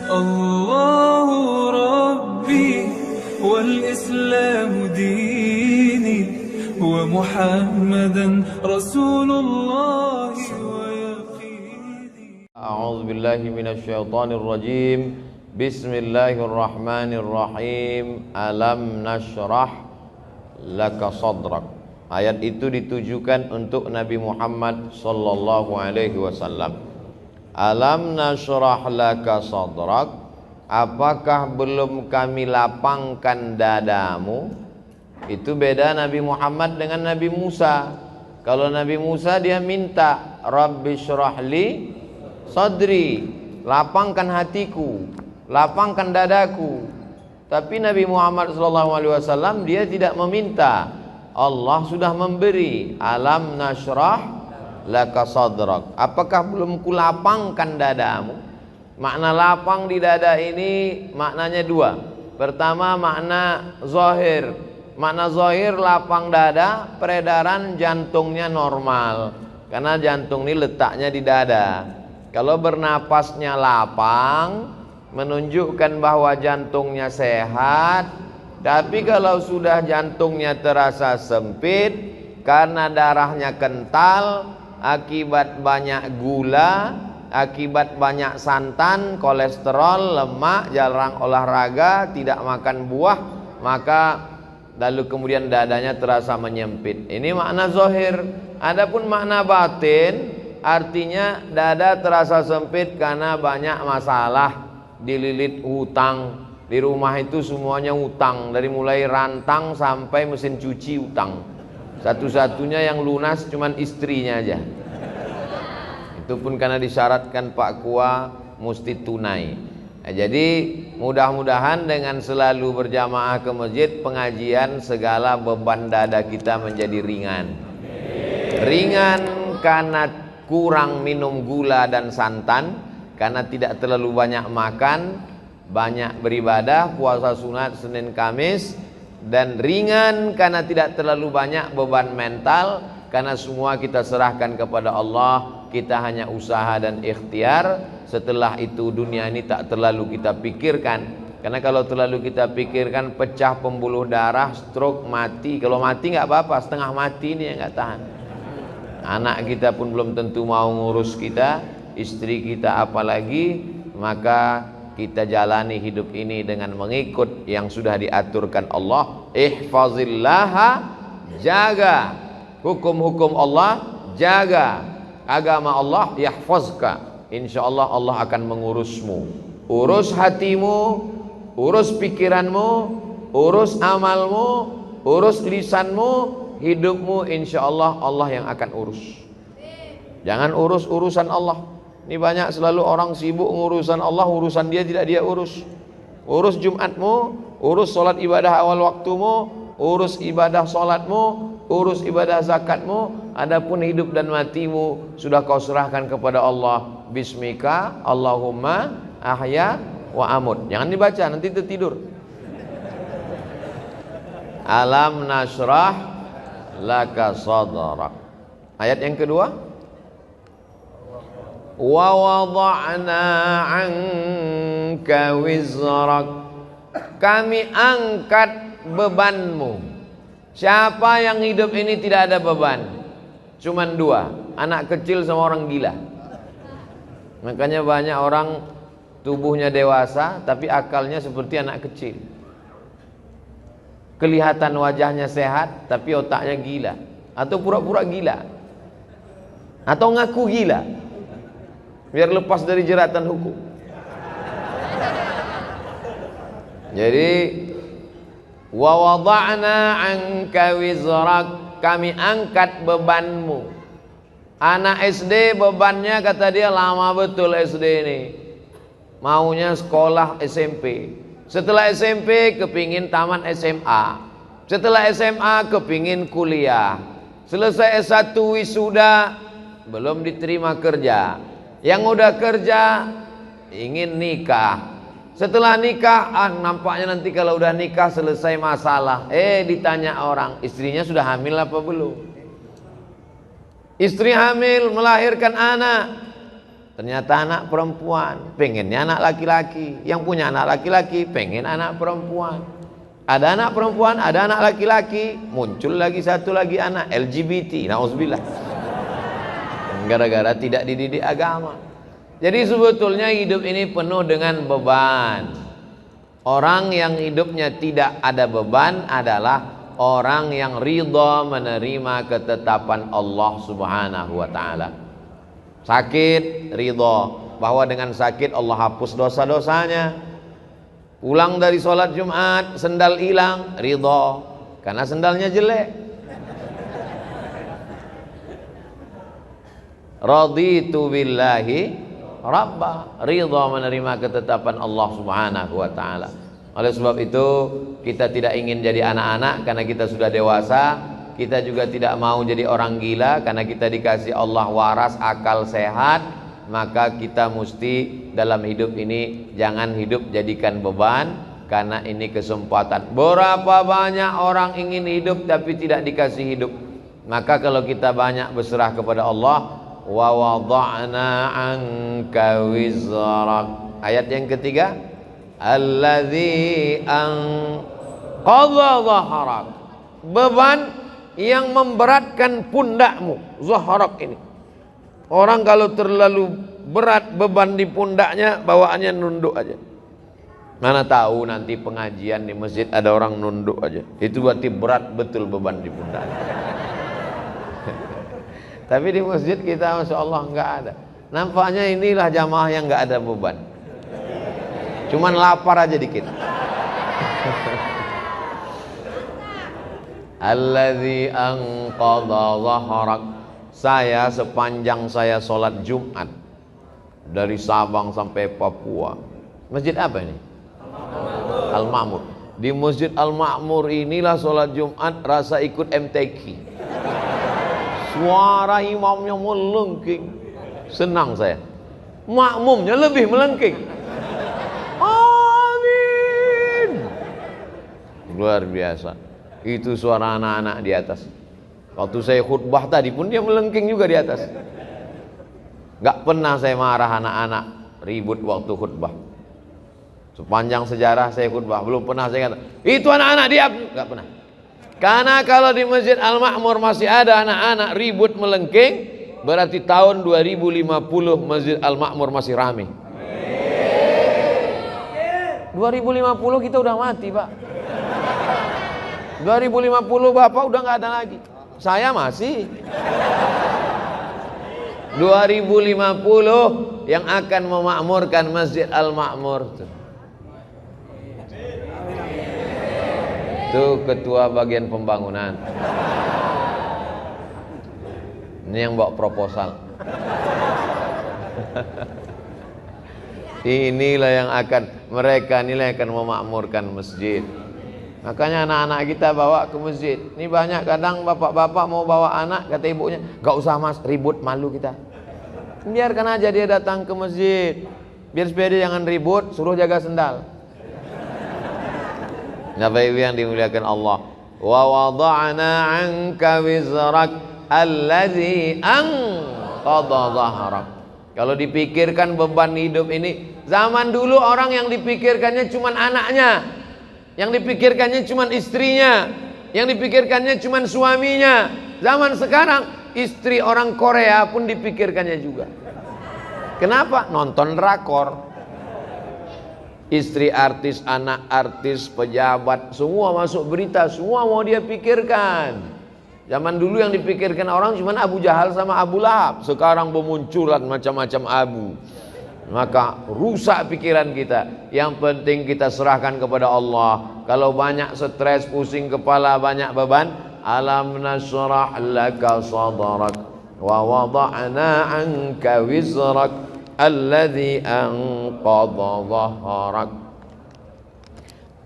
الله ربي والإسلام ديني ومحمدا رسول الله ويقيني. أعوذ بالله من الشيطان الرجيم. بسم الله الرحمن الرحيم. Alam nashrah laka sadrak. Ayat itu ditujukan untuk Nabi Muhammad sallallahu alaihi wasallam. Alam nashrah laka sadrak. Apakah belum kami lapangkan dadamu? Itu beda Nabi Muhammad dengan Nabi Musa. Kalau Nabi Musa dia minta Rabbi syrahli sadri, lapangkan hatiku, lapangkan dadaku. Tapi Nabi Muhammad SAW dia tidak meminta. Allah sudah memberi. Alam nashrah laka sadrak. Apakah belum kulapangkan dadamu? Makna lapang di dada ini maknanya dua. Pertama makna zahir. Makna zahir lapang dada, peredaran jantungnya normal. Karena jantung ini letaknya di dada. Kalau bernapasnya lapang, menunjukkan bahwa jantungnya sehat. Tapi kalau sudah jantungnya terasa sempit karena darahnya kental, akibat banyak gula, akibat banyak santan, kolesterol, lemak, jarang olahraga, tidak makan buah, maka lalu kemudian dadanya terasa menyempit. Ini makna zahir. Adapun makna batin, artinya dada terasa sempit karena banyak masalah, dililit hutang. Di rumah itu semuanya hutang, dari mulai rantang sampai mesin cuci hutang. Satu-satunya yang lunas cuman istrinya aja. Itu pun karena disyaratkan Pak Kua mesti tunai. Jadi mudah-mudahan dengan selalu berjamaah ke masjid, pengajian, segala beban dada kita menjadi ringan. Ringan karena kurang minum gula dan santan, karena tidak terlalu banyak makan, banyak beribadah, puasa sunat Senin Kamis, dan ringan karena tidak terlalu banyak beban mental, karena semua kita serahkan kepada Allah. Kita hanya usaha dan ikhtiar. Setelah itu dunia ini tak terlalu kita pikirkan. Karena kalau terlalu kita pikirkan, pecah pembuluh darah, stroke, mati. Kalau mati nggak apa-apa, setengah mati ini yang nggak tahan. Anak kita pun belum tentu mau ngurus kita, istri kita apalagi. Maka kita jalani hidup ini dengan mengikut yang sudah diaturkan Allah. Ihfazillaha, jaga hukum-hukum Allah, jaga agama Allah, yahfazka. Insyaallah Allah akan mengurusmu. Urus hatimu, urus pikiranmu, urus amalmu, urus lisanmu, hidupmu, insyaallah Allah yang akan urus. Jangan urus urusan Allah. Ini banyak selalu orang sibuk ngurusan Allah, urusan dia tidak dia urus. Urus Jumatmu, urus solat ibadah awal waktumu, urus ibadah solatmu, urus ibadah zakatmu. Adapun hidup dan matimu sudah kau serahkan kepada Allah. Bismika Allahumma ahya wa amut. Jangan dibaca, nanti tertidur. Alam nashrah laka sadrak. Ayat yang kedua, wa wada'na 'anka wizrak. Kami angkat bebanmu. Siapa yang hidup ini tidak ada beban? Cuman dua, anak kecil sama orang gila. Makanya banyak orang tubuhnya dewasa tapi akalnya seperti anak kecil. Kelihatan wajahnya sehat tapi otaknya gila, atau pura-pura gila, atau ngaku gila biar lepas dari jeratan hukum. Jadi wa wada'na 'anka wizrak, kami angkat bebanmu. Anak SD bebannya kata dia lama betul SD ini. Maunya sekolah SMP. Setelah SMP kepingin tamat SMA. Setelah SMA kepingin kuliah. Selesai S1 wisuda belum diterima kerja. Yang udah kerja ingin nikah. Setelah nikah, nampaknya nanti kalau udah nikah selesai masalah. Ditanya orang, istrinya sudah hamil apa belum? Istri hamil, melahirkan anak. Ternyata anak perempuan, pengennya anak laki-laki. Yang punya anak laki-laki pengen anak perempuan. Ada anak perempuan, ada anak laki-laki, muncul lagi satu lagi anak LGBT. Nauzubillah. Gara-gara tidak dididik agama. Jadi sebetulnya hidup ini penuh dengan beban. Orang yang hidupnya tidak ada beban adalah orang yang ridha menerima ketetapan Allah Subhanahu wa taala. Sakit, ridha bahwa dengan sakit Allah hapus dosa-dosanya. Pulang dari sholat Jumat, sendal hilang, ridha karena sendalnya jelek. Raditu billahi Rabba, ridha menerima ketetapan Allah Subhanahu wa taala. Oleh sebab itu kita tidak ingin jadi anak-anak karena kita sudah dewasa. Kita juga tidak mau jadi orang gila karena kita dikasih Allah waras, akal sehat. Maka kita mesti dalam hidup ini jangan hidup jadikan beban, karena ini kesempatan. Berapa banyak orang ingin hidup tapi tidak dikasih hidup. Maka kalau kita banyak berserah kepada Allah, wa wada'na anka wizrak. Ayat yang ketiga, alladzi anqadha dhahrak, beban yang memberatkan pundakmu. Zahrak ini, orang kalau terlalu berat beban di pundaknya, bawaannya nunduk aja. Mana tahu nanti pengajian di masjid ada orang nunduk aja, itu berarti berat betul beban di pundaknya. Tapi di masjid kita Masya Allah nggak ada. Nampaknya inilah jamaah yang nggak ada beban, cuman lapar aja dikit. Alladzi anqadha dhahrak. Saya sepanjang saya sholat Jumat dari Sabang sampai Papua. Masjid apa ini? Al-Ma'mur. Di Masjid Al-Ma'mur inilah sholat Jumat rasa ikut MTQ. Suara imamnya melengking, senang saya. Makmumnya lebih melengking. Amin. Luar biasa. Itu suara anak-anak di atas. Waktu saya khutbah tadi pun dia melengking juga di atas. Gak pernah saya marah anak-anak ribut waktu khutbah. Sepanjang sejarah saya khutbah belum pernah saya kata itu anak-anak diam, gak pernah. Karena kalau di Masjid Al-Ma'mur masih ada anak-anak ribut melengking, berarti tahun 2050 Masjid Al-Ma'mur masih ramai. 2050 kita udah mati, Pak. 2050 Bapak udah nggak ada lagi. Saya masih. 2050 yang akan memakmurkan Masjid Al-Ma'mur. Itu ketua bagian pembangunan. Ini yang bawa proposal. Inilah yang akan, mereka inilah yang akan memakmurkan masjid. Makanya anak-anak kita bawa ke masjid. Ini banyak kadang bapak-bapak mau bawa anak, kata ibunya, gak usah mas, ribut, malu kita. Biarkan aja dia datang ke masjid. Biar supaya dia jangan ribut, suruh jaga sendal. Bapak Ibu yang dimuliakan Allah, wa wada'na 'anka wizrak alladzi anqadha dhahrak. Kalau dipikirkan beban hidup ini, zaman dulu orang yang dipikirkannya cuma anaknya, yang dipikirkannya cuma istrinya, yang dipikirkannya cuma suaminya. Zaman sekarang istri orang Korea pun dipikirkannya juga. Kenapa? Nonton drakor. Istri artis, anak artis, pejabat, semua masuk berita, semua mau dia pikirkan. Zaman dulu yang dipikirkan orang cuma Abu Jahal sama Abu Lahab. Sekarang bermunculan macam-macam Abu. Maka rusak pikiran kita. Yang penting kita serahkan kepada Allah. Kalau banyak stres, pusing kepala, banyak beban, alam nashrah laka sadrak wa wada'na 'anka wizrak alladzi anqadha dhahrak.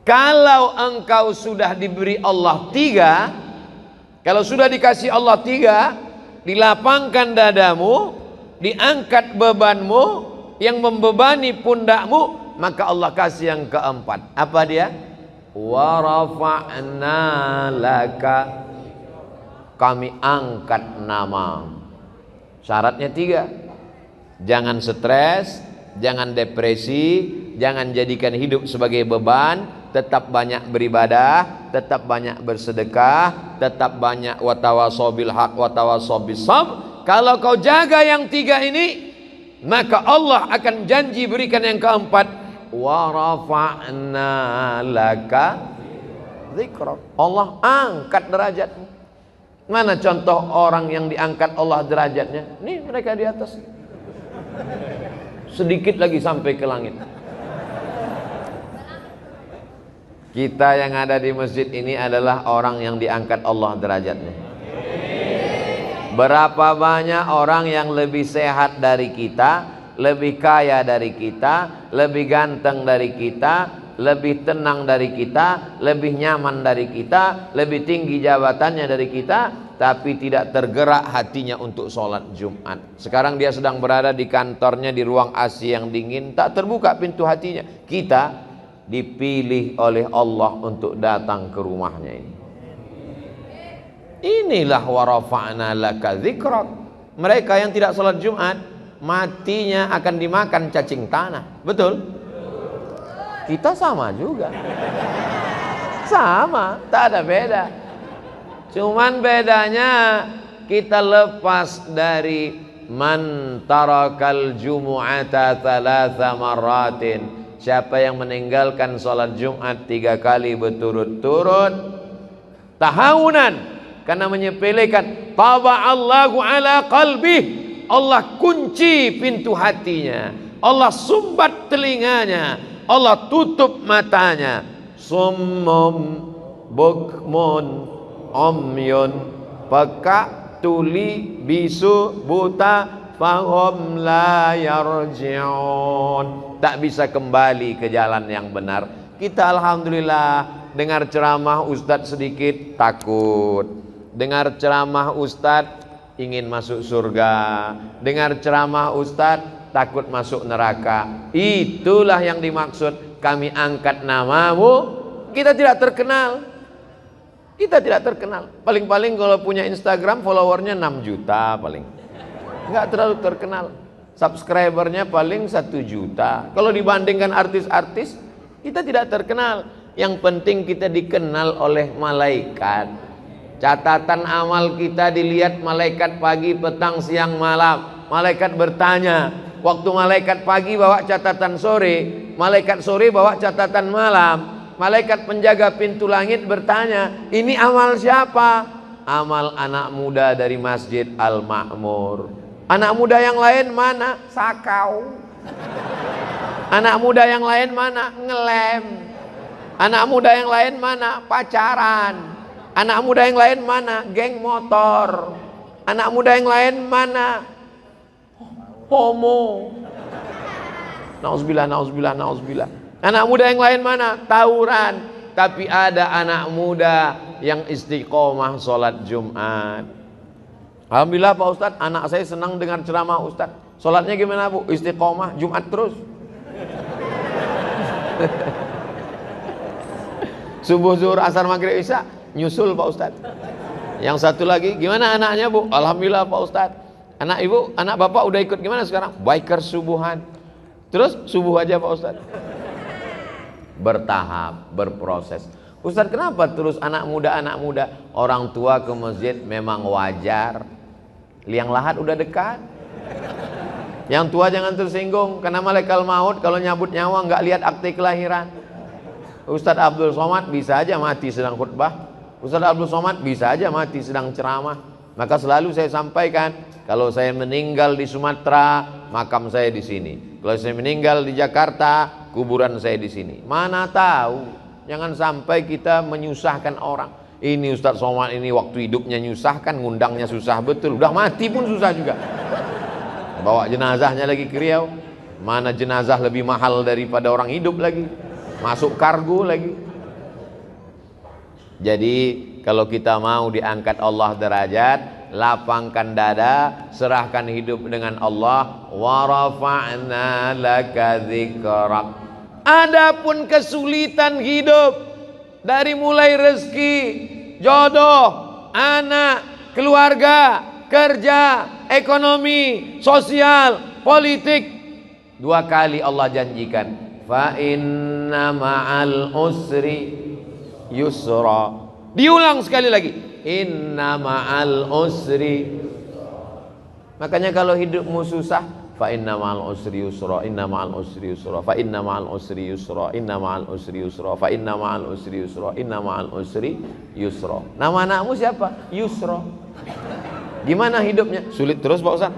Kalau engkau sudah diberi Allah 3, kalau sudah dikasih Allah 3, dilapangkan dadamu, diangkat bebanmu yang membebani pundakmu, maka Allah kasih yang keempat. Apa dia? Wa rafa'na laka, kami angkat nama. Syaratnya 3. Jangan stres, jangan depresi, jangan jadikan hidup sebagai beban. Tetap banyak beribadah, tetap banyak bersedekah, tetap banyak watawasau bil haq watawasau bis sabr. Kalau kau jaga yang tiga ini, maka Allah akan janji berikan yang keempat, wa rafa'na laka dzikrak. Allah angkat derajatmu. Mana contoh orang yang diangkat Allah derajatnya? Nih mereka di atas. Sedikit lagi sampai ke langit. Kita yang ada di masjid ini adalah orang yang diangkat Allah derajatnya. Berapa banyak orang yang lebih sehat dari kita, lebih kaya dari kita, lebih ganteng dari kita, lebih tenang dari kita, lebih nyaman dari kita, lebih tinggi jabatannya dari kita, tapi tidak tergerak hatinya untuk sholat Jumat. Sekarang dia sedang berada di kantornya di ruang AC yang dingin, tak terbuka pintu hatinya. Kita dipilih oleh Allah untuk datang ke rumahnya ini. Inilah wa rafa'na laka dzikrak. Mereka yang tidak sholat Jumat, matinya akan dimakan cacing tanah. Betul? Kita sama juga. Sama, tak ada beda. Cuman bedanya kita lepas dari man tarakal jumu'ata thalatha marratin. Siapa yang meninggalkan sholat Jumat 3 kali berturut-turut tahawunan, karena menyepelekan, taba'allahu ala qalbih, Allah kunci pintu hatinya, Allah sumbat telinganya, Allah tutup matanya. Summum bukmun umyun, peka, tuli, bisu, buta, fahum la yarji'un, tak bisa kembali ke jalan yang benar. Kita alhamdulillah dengar ceramah ustadz sedikit takut, dengar ceramah ustadz ingin masuk surga, dengar ceramah ustadz takut masuk neraka. Itulah yang dimaksud kami angkat namamu. Kita tidak terkenal, kita tidak terkenal. Paling-paling kalau punya Instagram followernya 6 juta paling, nggak terlalu terkenal. Subscribernya paling 1 juta. Kalau dibandingkan artis-artis, kita tidak terkenal. Yang penting kita dikenal oleh malaikat. Catatan amal kita dilihat malaikat pagi, petang, siang, malam. Malaikat bertanya. Waktu malaikat pagi bawa catatan sore, malaikat sore bawa catatan malam. Malaikat penjaga pintu langit bertanya, ini amal siapa? Amal anak muda dari Masjid Al-Ma'mur. Anak muda yang lain mana? Sakau. Anak muda yang lain mana? Ngelem. Anak muda yang lain mana? Pacaran. Anak muda yang lain mana? Geng motor. Anak muda yang lain mana? Homo. Nauzubillah, nauzubillah, nauzubillah. Anak muda yang lain mana? Tawuran. Tapi ada anak muda yang istiqomah sholat Jumat. Alhamdulillah Pak Ustadz, anak saya senang dengar ceramah Ustadz. Sholatnya gimana Bu? Istiqomah, Jumat terus. Subuh, zuhur, asar, maghrib, isya nyusul Pak Ustadz. Yang satu lagi, gimana anaknya Bu? Alhamdulillah Pak Ustadz. Anak ibu, anak bapak udah ikut gimana sekarang? Biker subuhan. Terus subuh aja Pak Ustadz. Bertahap, berproses. Ustadz kenapa terus anak muda? Orang tua ke masjid memang wajar. Liang lahat udah dekat. Yang tua jangan tersinggung, karena malaikat maut kalau nyabut nyawa nggak lihat akte kelahiran. Ustadz Abdul Somad bisa aja mati sedang khutbah. Ustadz Abdul Somad bisa aja mati sedang ceramah. Maka selalu saya sampaikan, kalau saya meninggal di Sumatera, makam saya di sini. Kalau saya meninggal di Jakarta, kuburan saya di sini. Mana tahu, jangan sampai kita menyusahkan orang. Ini Ustadz Somad ini waktu hidupnya nyusahkan, ngundangnya susah betul. Udah mati pun susah juga. Bawa jenazahnya lagi ke Riau. Mana jenazah lebih mahal daripada orang hidup lagi. Masuk kargo lagi. Jadi kalau kita mau diangkat Allah derajat, lapangkan dada, serahkan hidup dengan Allah. Wa rafa'na laka dzikrak. Adapun kesulitan hidup, dari mulai rezeki, jodoh, anak, keluarga, kerja, ekonomi, sosial, politik. 2 kali Allah janjikan, fa inna ma'al usri yusra. Diulang sekali lagi, inna ma'al usri. Makanya kalau hidupmu susah, fa inna ma'al usri yusra, inna ma'al usri yusra, fa inna ma'al usri yusra, inna ma'al usri yusra, fa inna ma'al usri yusra, inna ma'al usri yusra. Nama anakmu siapa? Yusra. Gimana hidupnya? Sulit terus Pak Ustaz.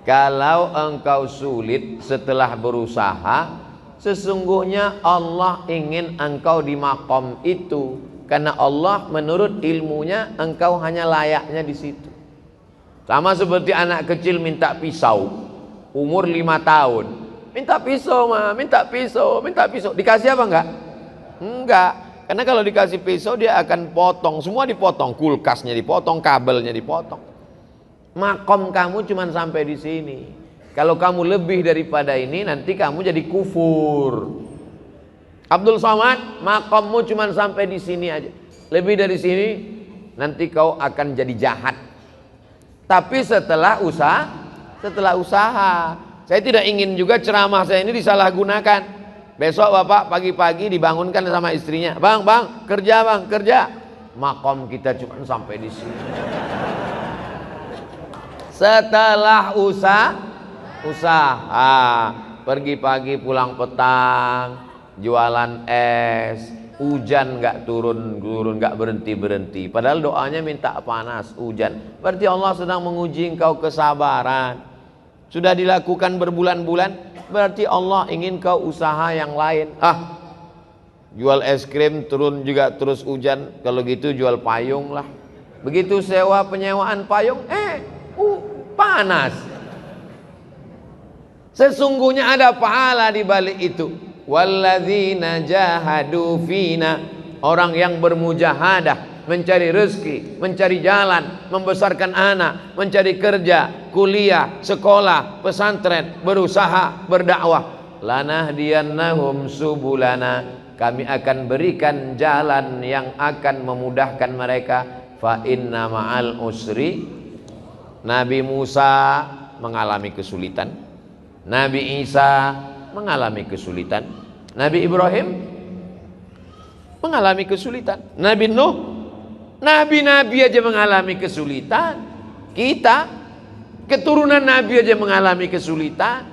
Kalau engkau sulit setelah berusaha, sesungguhnya Allah ingin engkau di makom itu, karena Allah menurut ilmunya engkau hanya layaknya di situ. Sama seperti anak kecil minta pisau, umur 5 tahun, minta pisau ma, minta pisau, minta pisau. Dikasih apa enggak? Enggak. Karena kalau dikasih pisau dia akan potong, semua dipotong, kulkasnya dipotong, kabelnya dipotong. Makom kamu cuma sampai di sini. Kalau kamu lebih daripada ini, nanti kamu jadi kufur. Abdul Somad, makommu cuma sampai di sini aja. Lebih dari sini, nanti kau akan jadi jahat. Tapi setelah usaha, saya tidak ingin juga ceramah saya ini disalahgunakan. Besok bapak pagi-pagi dibangunkan sama istrinya, bang, kerja. Makom kita cuma sampai di sini. Setelah usaha, pergi pagi pulang petang, jualan es, hujan nggak turun nggak berhenti. Padahal doanya minta panas, hujan. Berarti Allah sedang menguji engkau kesabaran. Sudah dilakukan berbulan-bulan, berarti Allah ingin kau usaha yang lain. Jual es krim turun juga terus hujan, kalau gitu jual payung lah. Begitu sewa penyewaan payung, panas. Sesungguhnya ada pahala di balik itu. Walladzina jahadu fina, orang yang bermujahadah, mencari rezeki, mencari jalan, membesarkan anak, mencari kerja, kuliah, sekolah, pesantren, berusaha, berdakwah. Lanahdiyannahum subulana, kami akan berikan jalan yang akan memudahkan mereka. Fa inna ma'al usri. Nabi Musa mengalami kesulitan, Nabi Isa mengalami kesulitan, Nabi Ibrahim mengalami kesulitan, Nabi Nuh, nabi-nabi aja mengalami kesulitan. Kita keturunan nabi aja mengalami kesulitan.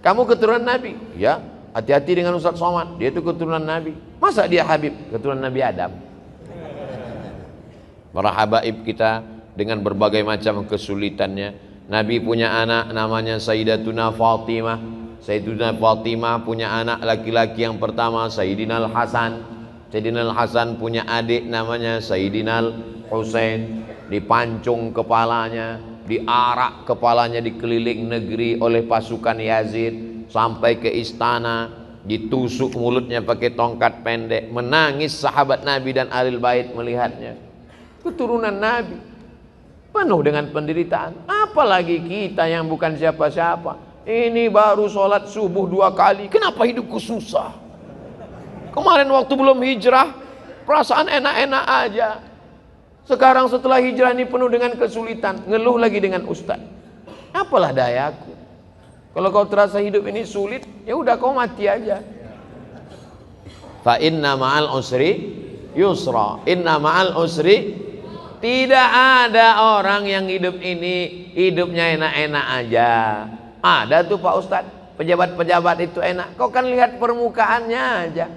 Kamu keturunan nabi? Ya, hati-hati dengan Ustaz Somad, dia itu keturunan nabi. Masa dia Habib? Keturunan Nabi Adam. Para habaib kita dengan berbagai macam kesulitannya. Nabi punya anak namanya Sayyidatuna Fatimah. Sayyidatuna Fatimah punya anak laki-laki yang pertama Sayyidina Al-Hasan. Sayyidina Al-Hasan punya adik namanya Sayyidina Al-Husain. Dipancung kepalanya, diarak kepalanya di keliling negeri oleh pasukan Yazid sampai ke istana, ditusuk mulutnya pakai tongkat pendek. Menangis sahabat Nabi dan Ahlul Bait melihatnya. Keturunan Nabi penuh dengan penderitaan. Apalagi kita yang bukan siapa-siapa. Ini baru sholat subuh 2 kali, kenapa hidupku susah? Kemarin waktu belum hijrah perasaan enak-enak aja. Sekarang setelah hijrah ini penuh dengan kesulitan, ngeluh lagi dengan ustaz. Apalah dayaku. Kalau kau terasa hidup ini sulit, ya udah kau mati aja. Fa inna ma'al usri yusra. Inna ma'al usri. Tidak ada orang yang hidup ini hidupnya enak-enak aja. Ada tuh Pak Ustadz, pejabat-pejabat itu enak. Kau kan lihat permukaannya aja,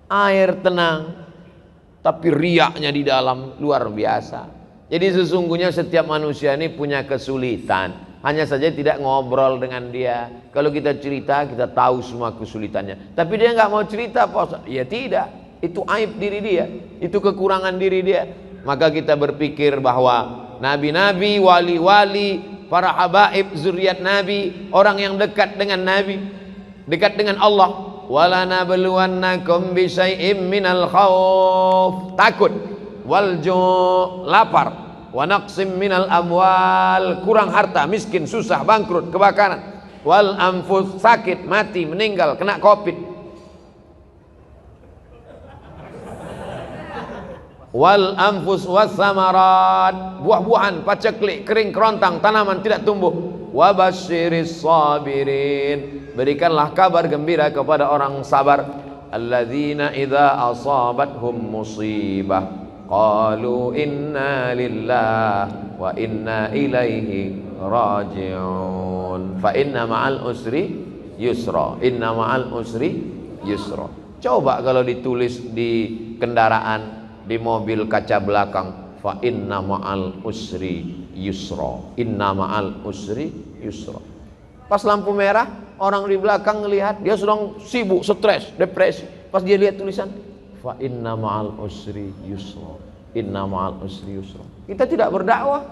air tenang, tapi riaknya di dalam luar biasa. Jadi sesungguhnya setiap manusia ini punya kesulitan, hanya saja tidak ngobrol dengan dia. Kalau kita cerita, kita tahu semua kesulitannya. Tapi dia nggak mau cerita Pak Ustadz. Ya tidak, itu aib diri dia, itu kekurangan diri dia. Maka kita berpikir bahwa nabi-nabi, wali-wali, para habaib, zuriat nabi, orang yang dekat dengan nabi, dekat dengan Allah. Wala nabluwannakum bisyai'im minal khauf, takut, wal ju', lapar, wa naqsim minal amwal, kurang harta, miskin, susah, bangkrut, kebakaran, wal anfus, sakit, mati, meninggal, kena covid. wal anfus was samarat, buah-buahan, paceklik, kering kerontang, tanaman tidak tumbuh. Wa basyiris sabirin, berikanlah kabar gembira kepada orang sabar. Alladzina idza asabathum musibah qalu inna lillahi wa inna ilaihi raji'un. Fa inna ma'al usri yusra, inna ma'al usri yusra. Coba kalau ditulis di kendaraan, di mobil kaca belakang, fa inna ma'al usri yusra, inna ma'al usri yusra. Pas lampu merah, orang di belakang ngelihat dia sedang sibuk, stres, depresi. Pas dia lihat tulisan fa inna ma'al usri yusra, inna ma'al usri yusra. Kita tidak berdakwah,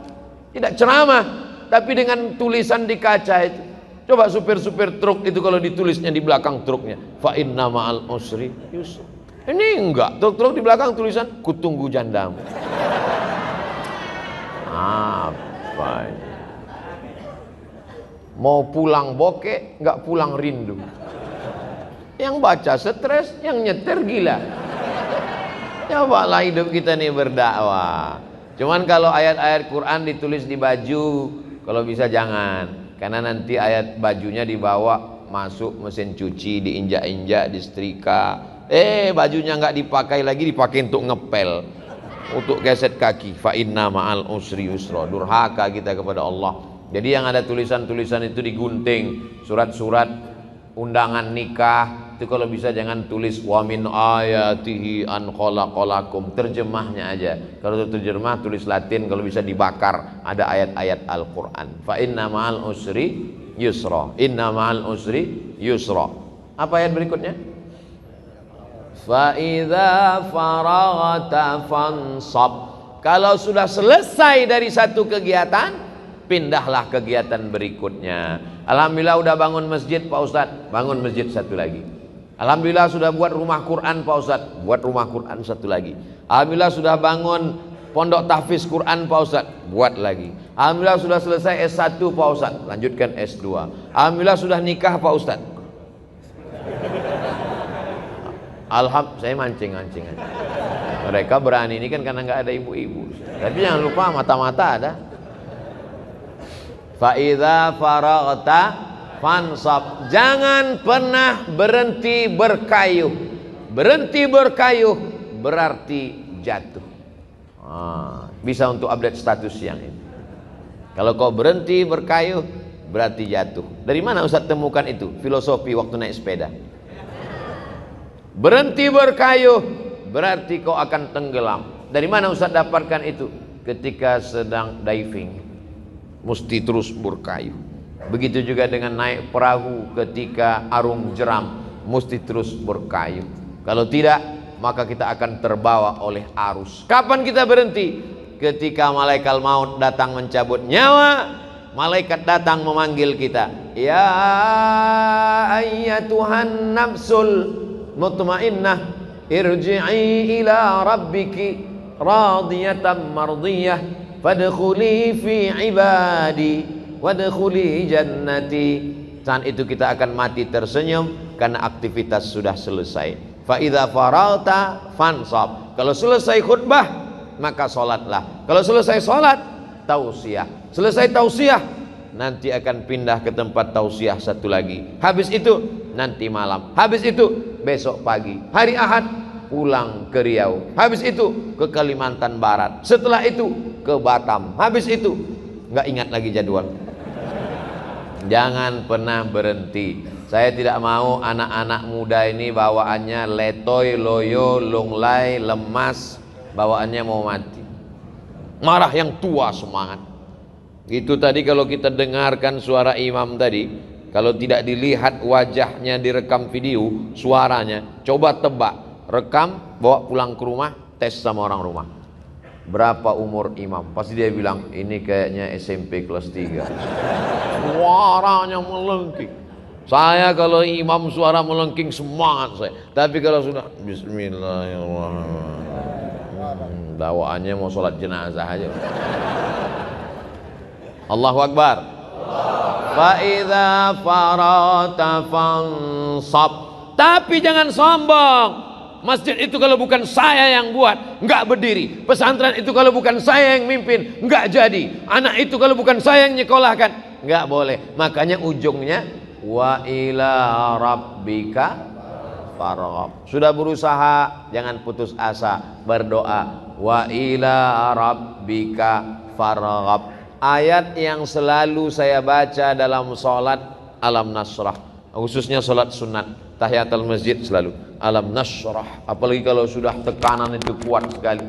tidak ceramah, tapi dengan tulisan di kaca itu. Coba supir-supir truk itu kalau ditulisnya di belakang truknya, fa inna ma'al usri yusra. Ini enggak, truk-truk di belakang tulisan kutunggu jandamu. Apa ini? Mau pulang bokeh, enggak pulang rindu. Yang baca stres, yang nyetir gila. Cobalah hidup kita nih berdakwah. Cuman kalau ayat-ayat Quran ditulis di baju, kalau bisa jangan. Karena nanti ayat bajunya dibawa masuk mesin cuci, diinjak-injak, disetrika. Bajunya nggak dipakai lagi, dipakai untuk ngepel, untuk geset kaki. Fa inna ma'al usri yusra. Durhaka kita kepada Allah. Jadi yang ada tulisan-tulisan itu digunting, surat-surat undangan nikah itu kalau bisa jangan tulis wa min ayatihi an khalaqalakum, terjemahnya aja. Kalau terjemah tulis Latin, kalau bisa dibakar, ada ayat-ayat Al-Qur'an. Fa inna ma'al usri yusra, inna ma'al usri yusra. Apa ayat berikutnya? Fa idza faraghta fansab. Kalau sudah selesai dari satu kegiatan, pindahlah kegiatan berikutnya. Alhamdulillah udah bangun masjid Pak Ustadz, bangun masjid satu lagi. Alhamdulillah sudah buat rumah Quran Pak Ustadz, buat rumah Quran satu lagi. Alhamdulillah sudah bangun pondok tahfiz Quran Pak Ustadz, buat lagi. Alhamdulillah sudah selesai S1 Pak Ustadz, lanjutkan S2. Alhamdulillah sudah nikah Pak Ustadz. Saya mancing. Mereka berani ini kan karena nggak ada ibu-ibu. Tapi jangan lupa mata-mata ada. Fa idza faraghta fansab. Jangan pernah berhenti berkayuh. Berhenti berkayuh berarti jatuh. Bisa untuk update status yang ini. Kalau kau berhenti berkayuh berarti jatuh. Dari mana Ustaz temukan itu? Filosofi waktu naik sepeda. Berhenti berkayuh berarti kau akan tenggelam. Dari mana Ustaz dapatkan itu? Ketika sedang diving, mesti terus berkayuh. Begitu juga dengan naik perahu ketika arung jeram, mesti terus berkayuh. Kalau tidak, maka kita akan terbawa oleh arus. Kapan kita berhenti? Ketika malaikat maut datang mencabut nyawa, malaikat datang memanggil kita, ya ayyatuhan nafsul mutmainnah irji'i ila rabbiki radiyatan mardiyah fadkhuli fi ibadi wadkhuli jannati. Saat itu kita akan mati tersenyum karena aktivitas sudah selesai. Fa idza faragta fansab. Kalau selesai khutbah maka salatlah. Kalau selesai salat tausiah. Selesai tausiah nanti akan pindah ke tempat tausiah satu lagi. Habis itu nanti malam. Habis itu besok pagi. Hari Ahad pulang ke Riau. Habis itu ke Kalimantan Barat. Setelah itu ke Batam. Habis itu nggak ingat lagi jadwal. Jangan pernah berhenti. Saya tidak mau anak-anak muda ini bawaannya letoy, loyo, lunglai, lemas, bawaannya mau mati. Marah yang tua semangat. Itu tadi kalau kita dengarkan suara imam tadi, kalau tidak dilihat wajahnya direkam video, suaranya, coba tebak, rekam, bawa pulang ke rumah, tes sama orang rumah. Berapa umur imam? Pasti dia bilang, ini kayaknya SMP kelas 3. Suaranya melengking. Saya kalau imam suara melengking semangat saya. Tapi kalau sudah Bismillahirrahmanirrahim, bawaannya mau sholat jenazah aja. Allahu Akbar. Fa idza farata fansab. Tapi jangan sombong. Masjid itu kalau bukan saya yang buat, nggak berdiri. Pesantren itu kalau bukan saya yang mimpin, nggak jadi. Anak itu kalau bukan saya yang nyekolahkan, nggak boleh. Makanya ujungnya wa ila rabbika farghab. Sudah berusaha, jangan putus asa, berdoa. Wa ila rabbika farghab. Ayat yang selalu saya baca dalam sholat Alam Nasrah, khususnya sholat sunat tahiyatul masjid selalu Alam Nasrah. Apalagi kalau sudah tekanan itu kuat sekali,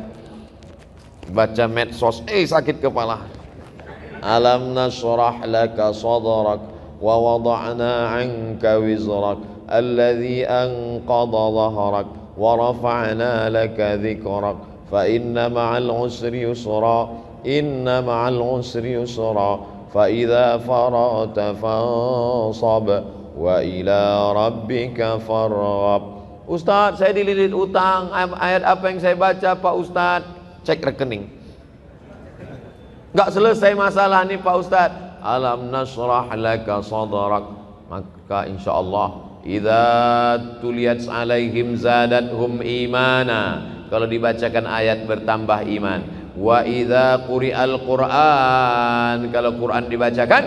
baca medsos sakit kepala. Alam nasrah laka sadrak wa wada'na anka wizrak alladhi anqadha dhahrak wa rafa'na laka dhikrak fa inna ma'al usri yusra inna ma'al usri yusra fa idza faragta fansab wa ila rabbika farghab. Ustaz, saya dililit utang. Ayat apa yang saya baca Pak Ustaz? Cek rekening. Enggak selesai masalah nih Pak Ustaz. Alam nasrah laka sadrak. Maka insyaallah idza tuliyat alaihim zadathum imana. Kalau dibacakan ayat bertambah iman. Wa idza quri'al Qur'an, kalau Quran dibacakan,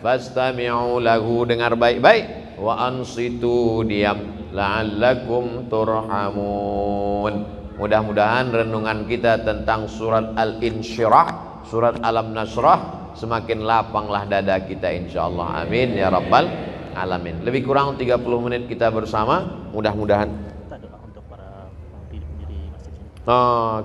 fastami'u lahu, dengar baik-baik, wa ansitu, diam, la'allakum turhamun. Mudah-mudahan renungan kita tentang surat Al-Insyirah, surat Alam Nasrah, semakin lapanglah dada kita insyaallah. Amin ya rabbal alamin. Lebih kurang 30 menit kita bersama, mudah-mudahan.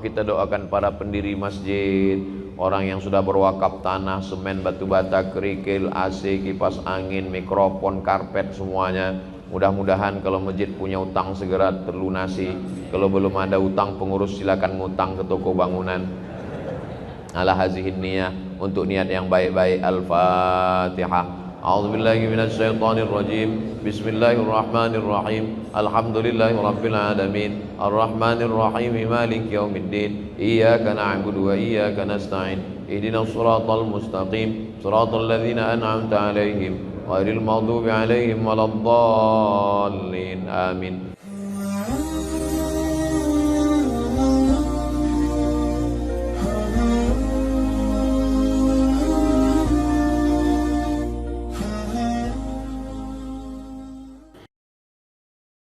Kita doakan para pendiri masjid, orang yang sudah berwakaf tanah, semen, batu bata, kerikil, AC, kipas angin, mikrofon, karpet, semuanya. Mudah-mudahan kalau masjid punya utang segera terlunasi. Kalau belum ada utang pengurus silakan ngutang ke toko bangunan. Ala hazihin niyah, untuk niat yang baik-baik. Al-Fatihah. A'udzubillahi minasyaitonirrajim. Bismillahirrahmanirrahim. Alhamdulillahirabbil alamin. Arrahmanirrahim. Maliki yaumiddin. Iyyaka na'budu wa iyyaka nasta'in. Ihdinas siratal mustaqim. Siratal ladzina an'amta 'alaihim ghairil maghdubi 'alaihim waladdallin. Amin.